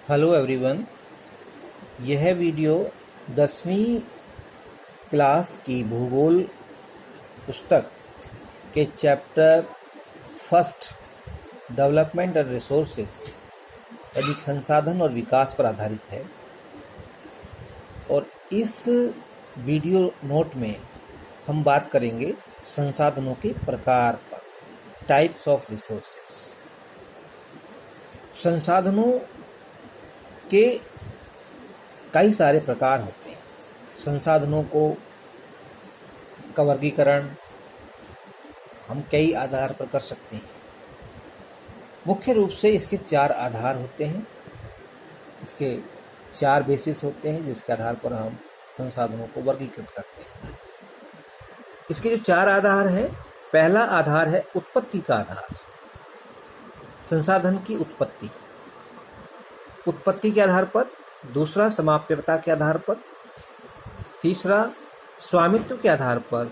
Hello everyone. यह video 10वीं class की भूगोल पुस्तक के chapter first development and resources यानी संसाधन और विकास पर आधारित है। और इस वीडियो नोट में हम बात करेंगे संसाधनों के प्रकार पर, टाइप्स ऑफ रिसोर्सेस। संसाधनों के कई सारे प्रकार होते हैं। संसाधनों का वर्गीकरण हम कई आधार पर कर सकते हैं। मुख्य रूप से इसके 4 आधार होते हैं। इसके 4 बेसिस होते हैं जिसके आधार पर हम संसाधनों को वर्गीकृत करते हैं। इसके जो 4 आधार हैं, पहला आधार है उत्पत्ति का आधार। संसाधन की उत्पत्ति के आधार पर। दूसरा समाप्यता के आधार पर। तीसरा स्वामित्व के आधार पर।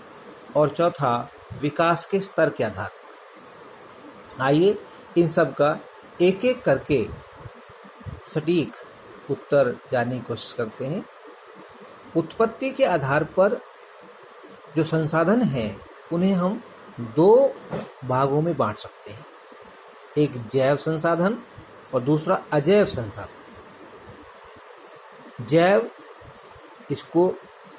और चौथा विकास के स्तर के आधार पर। आइए इन सब का एक एक करके सटीक उत्तर जानने की कोशिश करते हैं। उत्पत्ति के आधार पर जो संसाधन हैं उन्हें हम 2 भागों में बांट सकते हैं। एक जैव संसाधन और दूसरा अजैव संसाधन। जैव, इसको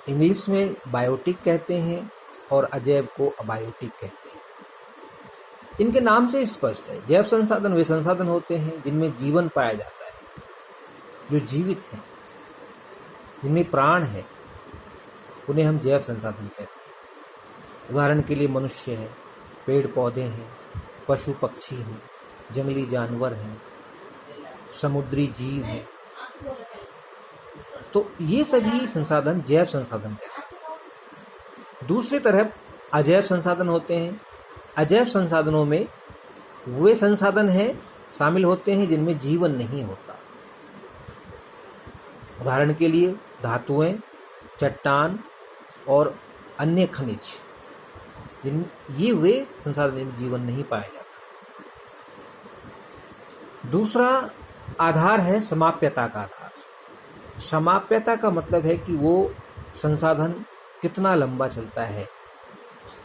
इंग्लिश में बायोटिक कहते हैं और अजैव को अबायोटिक कहते हैं। इनके नाम से स्पष्ट है। जैव संसाधन वे संसाधन होते हैं जिनमें जीवन पाया जाता है, जो जीवित हैं, जिनमें प्राण है, उन्हें हम जैव संसाधन कहते हैं। उदाहरण के लिए मनुष्य है, पेड़ पौधे हैं, पशु पक्षी हैं, जंगली जानवर हैं, समुद्री जीव हैं। तो ये सभी संसाधन जैव संसाधन कहते हैं। दूसरी तरफ अजैव संसाधन होते हैं। अजैव संसाधनों में वे संसाधन हैं शामिल होते हैं जिनमें जीवन नहीं होता। उदाहरण के लिए धातुएं, चट्टान और अन्य खनिज, ये वे संसाधन जिनमें जीवन नहीं पाया जाता। दूसरा आधार है समाप्यता का आधार। समाप्यता का मतलब है कि वो संसाधन कितना लंबा चलता है,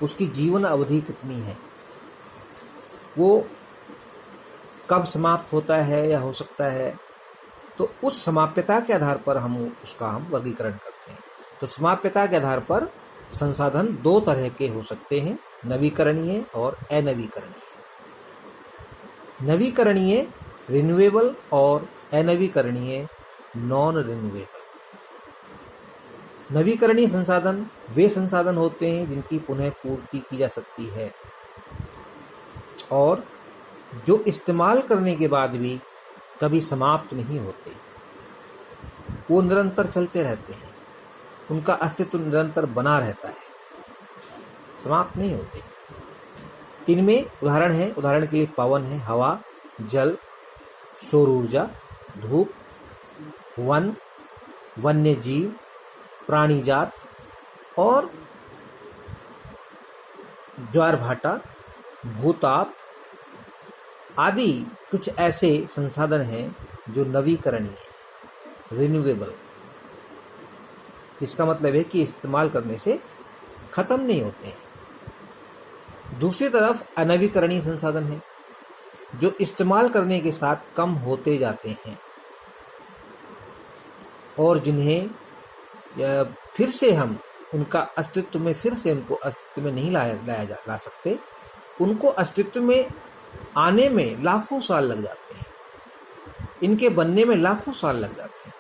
उसकी जीवन अवधि कितनी है, वो कब समाप्त होता है या हो सकता है। तो उस समाप्यता के आधार पर हम वर्गीकरण करते हैं। तो समाप्यता के आधार पर संसाधन 2 तरह के हो सकते हैं, नवीकरणीय और अनवीकरणीय। नवीकरणीय रिन्यूएबल और अनवीकरणीय नॉन रिन्यूएबल। नवीकरणीय संसाधन वे संसाधन होते हैं जिनकी पुनः पूर्ति की जा सकती है और जो इस्तेमाल करने के बाद भी कभी समाप्त नहीं होते। वो निरंतर चलते रहते हैं, उनका अस्तित्व निरंतर बना रहता है, समाप्त नहीं होते। इनमें उदाहरण के लिए पवन है, हवा, जल, सौर ऊर्जा, धूप, वन, वन्य जीव, प्राणी जात और ज्वार भाटा, भूताप आदि कुछ ऐसे संसाधन हैं जो नवीकरणीय है, रिन्यूएबल। इसका मतलब है कि इस्तेमाल करने से खत्म नहीं होते हैं। दूसरी तरफ अनवीकरणीय संसाधन है जो इस्तेमाल करने के साथ कम होते जाते हैं और जिन्हें फिर से हम उनको अस्तित्व में नहीं ला सकते। उनको अस्तित्व में आने में लाखों साल लग जाते हैं, इनके बनने में लाखों साल लग जाते हैं।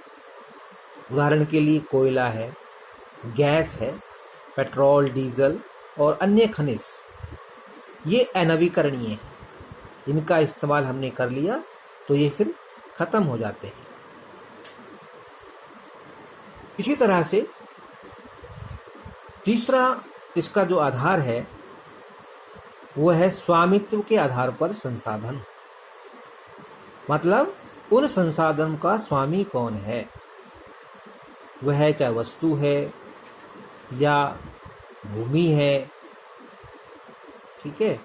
उदाहरण के लिए कोयला है, गैस है, पेट्रोल, डीजल और अन्य खनिज, ये अनवीकरणीय हैं। इनका इस्तेमाल हमने कर लिया तो ये फिर खत्म हो जाते हैं। इसी तरह से तीसरा इसका जो आधार है वो है स्वामित्व के आधार पर संसाधन। मतलब उन संसाधन का स्वामी कौन है, वह चाहे वस्तु है या भूमि है, ठीक है,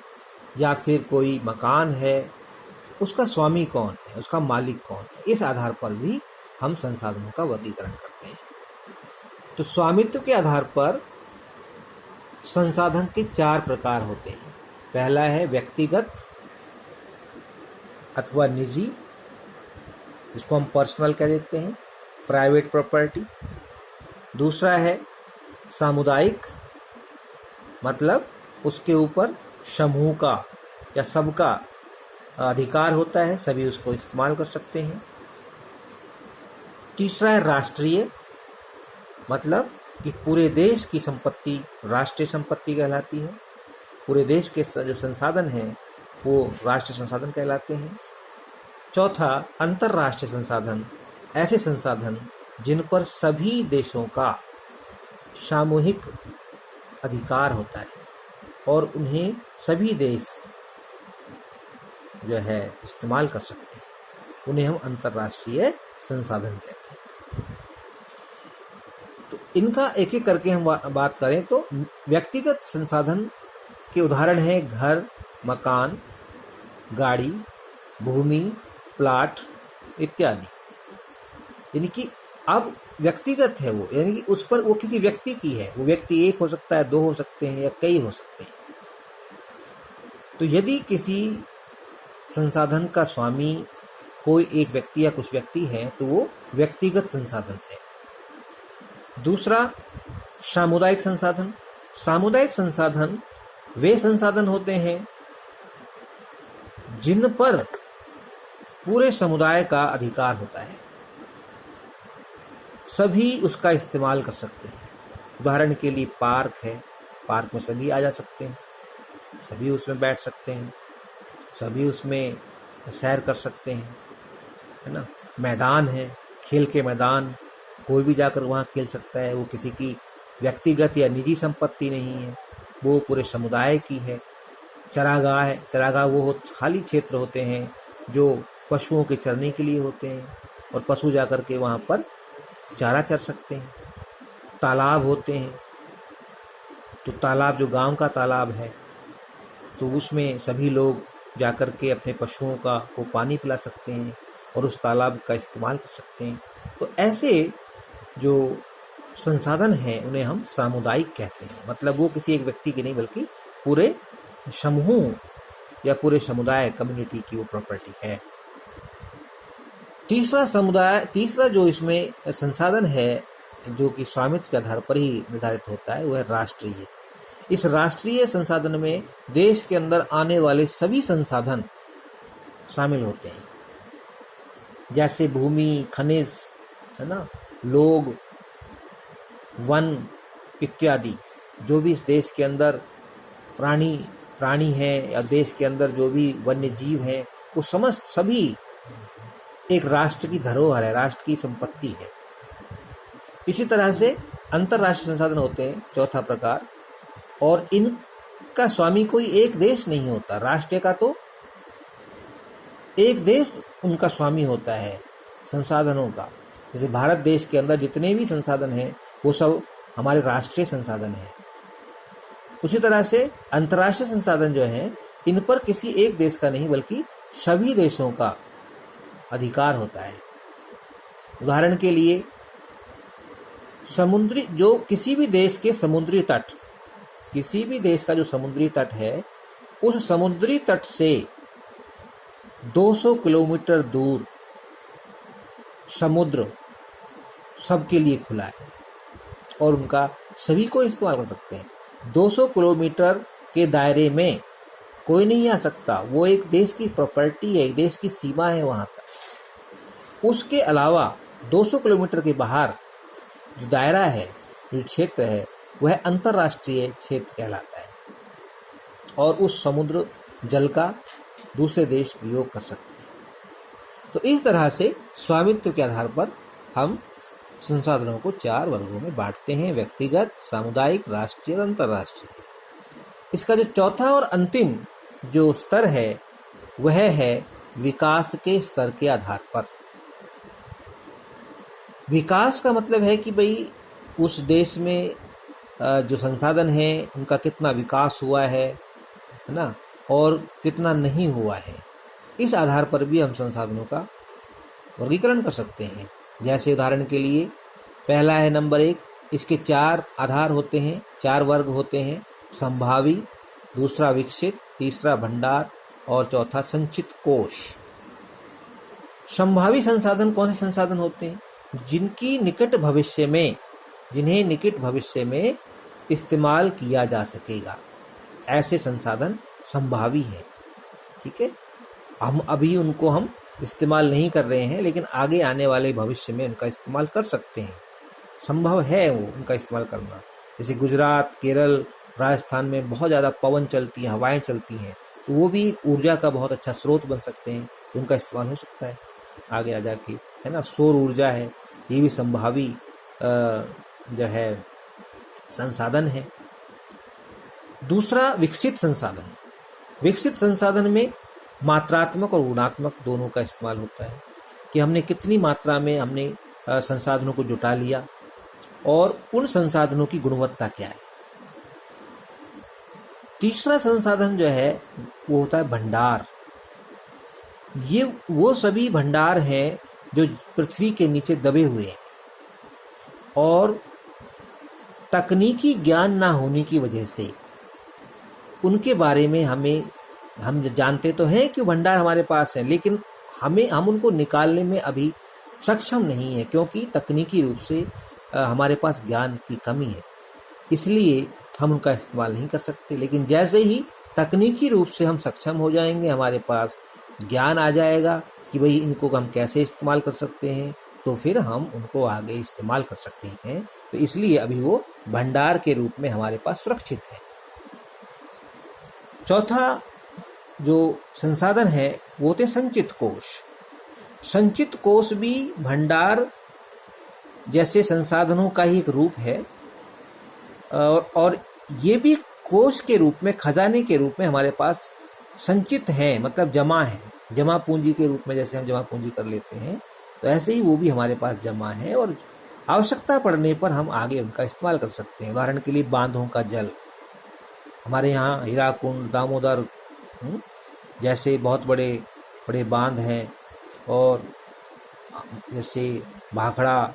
या फिर कोई मकान है उसका स्वामी कौन है, उसका मालिक कौन है, इस आधार पर भी हम संसाधनों का वर्गीकरण करते हैं। तो स्वामित्व के आधार पर संसाधन के 4 प्रकार होते हैं। पहला है व्यक्तिगत अथवा निजी, जिसको हम पर्सनल कह देते हैं, प्राइवेट प्रॉपर्टी। दूसरा है सामुदायिक, मतलब उसके ऊपर समूह का या सबका अधिकार होता है, सभी उसको इस्तेमाल कर सकते हैं। तीसरा है राष्ट्रीय, मतलब कि पूरे देश की संपत्ति राष्ट्रीय संपत्ति कहलाती है। पूरे देश के जो संसाधन हैं वो राष्ट्रीय संसाधन कहलाते हैं। चौथा अंतर्राष्ट्रीय संसाधन, ऐसे संसाधन जिन पर सभी देशों का सामूहिक अधिकार होता है और उन्हें सभी देश जो है इस्तेमाल कर सकते हैं, उन्हें हम अंतर्राष्ट्रीय संसाधन कहते हैं। तो इनका एक एक करके हम बात करें तो व्यक्तिगत संसाधन के उदाहरण हैं घर, मकान, गाड़ी, भूमि, प्लाट इत्यादि। यानी कि अब व्यक्तिगत है वो, यानी कि उस पर वो किसी व्यक्ति की है। वो व्यक्ति एक हो सकता है, 2 हो सकते हैं या कई हो सकते हैं। तो यदि किसी संसाधन का स्वामी कोई एक व्यक्ति या कुछ व्यक्ति है तो वो व्यक्तिगत संसाधन है। दूसरा सामुदायिक संसाधन। सामुदायिक संसाधन वे संसाधन होते हैं जिन पर पूरे समुदाय का अधिकार होता है, सभी उसका इस्तेमाल कर सकते हैं। उदाहरण के लिए पार्क है, पार्क में सभी आ जा सकते हैं, सभी उसमें बैठ सकते हैं, सभी उसमें सैर कर सकते हैं, है ना। मैदान है, खेल के मैदान, कोई भी जाकर वहाँ खेल सकता है। वो किसी की व्यक्तिगत या निजी संपत्ति नहीं है, वो पूरे समुदाय की है। चरागाह है, चरागाह वो खाली क्षेत्र होते हैं जो पशुओं के चरने के लिए होते हैं और पशु जाकर के वहाँ पर चारा चर सकते हैं। तालाब होते हैं, तो तालाब जो गांव का तालाब है तो उसमें सभी लोग जाकर के अपने पशुओं का वो पानी पिला सकते हैं और उस तालाब का इस्तेमाल कर सकते हैं। तो ऐसे जो संसाधन हैं उन्हें हम सामुदायिक कहते हैं, मतलब वो किसी एक व्यक्ति की नहीं बल्कि पूरे समूह या पूरे समुदाय कम्युनिटी की वो प्रॉपर्टी है। तीसरा जो इसमें संसाधन है जो कि स्वामित्व के आधार पर ही निर्धारित होता है, वो है राष्ट्रीय। इस राष्ट्रीय संसाधन में देश के अंदर आने वाले सभी संसाधन शामिल होते हैं, जैसे भूमि, खनिज, है ना, लोग, वन इत्यादि। जो भी इस देश के अंदर प्राणी हैं या देश के अंदर जो भी वन्य जीव हैं, वो समस्त सभी एक राष्ट्र की धरोहर है, राष्ट्र की संपत्ति है। इसी तरह से अंतर्राष्ट्रीय संसाधन होते हैं, चौथा प्रकार, और इनका स्वामी कोई एक देश नहीं होता। राष्ट्र का तो एक देश उनका स्वामी होता है संसाधनों का। जैसे भारत देश के अंदर जितने भी संसाधन हैं वो सब हमारे राष्ट्रीय संसाधन हैं। उसी तरह से अंतर्राष्ट्रीय संसाधन जो हैं इन पर किसी एक देश का नहीं बल्कि सभी देशों का अधिकार होता है। उदाहरण के लिए समुद्री जो किसी भी देश के समुद्री तट, किसी भी देश का जो समुद्री तट है, उस समुद्री तट से 200 किलोमीटर दूर समुद्र सबके लिए खुला है और उनका सभी को इस्तेमाल कर सकते हैं। 200 किलोमीटर के दायरे में कोई नहीं आ सकता, वो एक देश की प्रॉपर्टी है, एक देश की सीमा है वहाँ तक। उसके अलावा 200 किलोमीटर के बाहर जो दायरा है, जो क्षेत्र है, वह अंतर्राष्ट्रीय क्षेत्र कहलाता है और उस समुद्र जल का दूसरे देश प्रयोग कर सकते हैं। तो इस तरह से स्वामित्व के आधार पर हम संसाधनों को 4 वर्गों में बांटते हैं: व्यक्तिगत, सामुदायिक, राष्ट्रीय और अंतर्राष्ट्रीय। इसका जो चौथा और अंतिम जो स्तर है वह है विकास के स्तर के आधार पर। विकास का मतलब है कि भाई उस देश में जो संसाधन है उनका कितना विकास हुआ है ना, और कितना नहीं हुआ है। इस आधार पर भी हम संसाधनों का वर्गीकरण कर सकते हैं। जैसे उदाहरण के लिए पहला है नंबर 1, इसके 4 आधार होते हैं, 4 वर्ग होते हैं। संभावी, दूसरा विकसित, तीसरा भंडार और चौथा संचित कोश। संभावी संसाधन कौन से संसाधन होते हैं? जिन्हें निकट भविष्य में इस्तेमाल किया जा सकेगा, ऐसे संसाधन संभावी हैं। ठीक है, अभी उनको हम इस्तेमाल नहीं कर रहे हैं, लेकिन आगे आने वाले भविष्य में उनका इस्तेमाल कर सकते हैं। संभव है वो उनका इस्तेमाल करना। जैसे गुजरात, केरल, राजस्थान में बहुत ज़्यादा पवन चलती है, हवाएं चलती हैं, तो वो भी ऊर्जा का बहुत अच्छा स्रोत बन सकते हैं, तो उनका इस्तेमाल हो सकता है आगे आ जाके, है ना। सौर ऊर्जा है, ये भी संभावी जो है संसाधन है। दूसरा विकसित संसाधन। विकसित संसाधन में मात्रात्मक और गुणात्मक दोनों का इस्तेमाल होता है कि हमने कितनी मात्रा में हमने संसाधनों को जुटा लिया और उन संसाधनों की गुणवत्ता क्या है। तीसरा संसाधन जो है वो होता है भंडार। ये वो सभी भंडार हैं जो पृथ्वी के नीचे दबे हुए हैं और तकनीकी ज्ञान ना होने की वजह से उनके बारे में हम जानते तो हैं कि भंडार हमारे पास है, लेकिन हम उनको निकालने में अभी सक्षम नहीं है, क्योंकि तकनीकी रूप से हमारे पास ज्ञान की कमी है, इसलिए हम उनका इस्तेमाल नहीं कर सकते। लेकिन जैसे ही तकनीकी रूप से हम सक्षम हो जाएंगे, हमारे पास ज्ञान आ जाएगा कि भाई इनको हम कैसे इस्तेमाल कर सकते हैं, तो फिर हम उनको आगे इस्तेमाल कर सकते हैं। तो इसलिए अभी वो भंडार के रूप में हमारे पास सुरक्षित है। चौथा जो संसाधन है वो होते संचित कोश। संचित कोश भी भंडार जैसे संसाधनों का ही एक रूप है और ये भी कोश के रूप में, खजाने के रूप में हमारे पास संचित है, मतलब जमा है। जमा पूंजी के रूप में जैसे हम जमा पूंजी कर लेते हैं, तो ऐसे ही वो भी हमारे पास जमा है और आवश्यकता पड़ने पर हम आगे उनका इस्तेमाल कर सकते हैं। उदाहरण के लिए बांधों का जल, हमारे यहाँ हीराकुंड, दामोदर जैसे बहुत बड़े बड़े बांध हैं, और जैसे भाखड़ा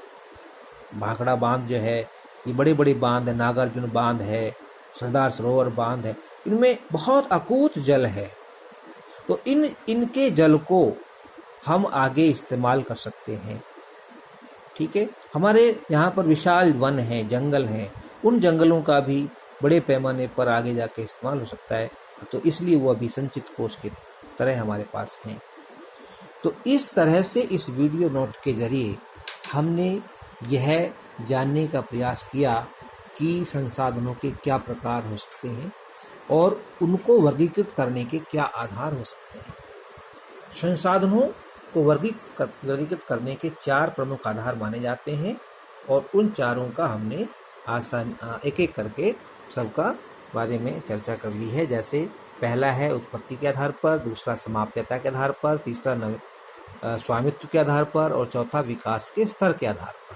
बांध जो है, ये बड़े बड़े बांध है, नागार्जुन बांध है, सरदार सरोवर बांध है, इनमें बहुत अकूत जल है। तो इनके जल को हम आगे इस्तेमाल कर सकते हैं। ठीक है, हमारे यहाँ पर विशाल वन है, जंगल हैं, उन जंगलों का भी बड़े पैमाने पर आगे जाके इस्तेमाल हो सकता है, तो इसलिए वो अभी संचित कोश की तरह हमारे पास हैं। तो इस तरह से इस वीडियो नोट के जरिए हमने यह जानने का प्रयास किया कि संसाधनों के क्या प्रकार हो सकते हैं और उनको वर्गीकृत करने के क्या आधार हो सकते हैं। संसाधनों को वर्गीकृत करने के 4 प्रमुख आधार माने जाते हैं और उन चारों का हमने एक एक करके सबका बारे में चर्चा कर ली है। जैसे पहला है उत्पत्ति के आधार पर, दूसरा समाप्यता के आधार पर, तीसरा स्वामित्व के आधार पर और चौथा विकास के स्तर के आधार पर।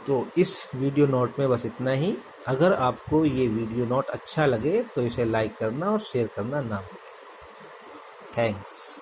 तो इस वीडियो नोट में बस इतना ही। अगर आपको ये वीडियो नोट अच्छा लगे तो इसे लाइक करना और शेयर करना ना भूलें। थैंक्स।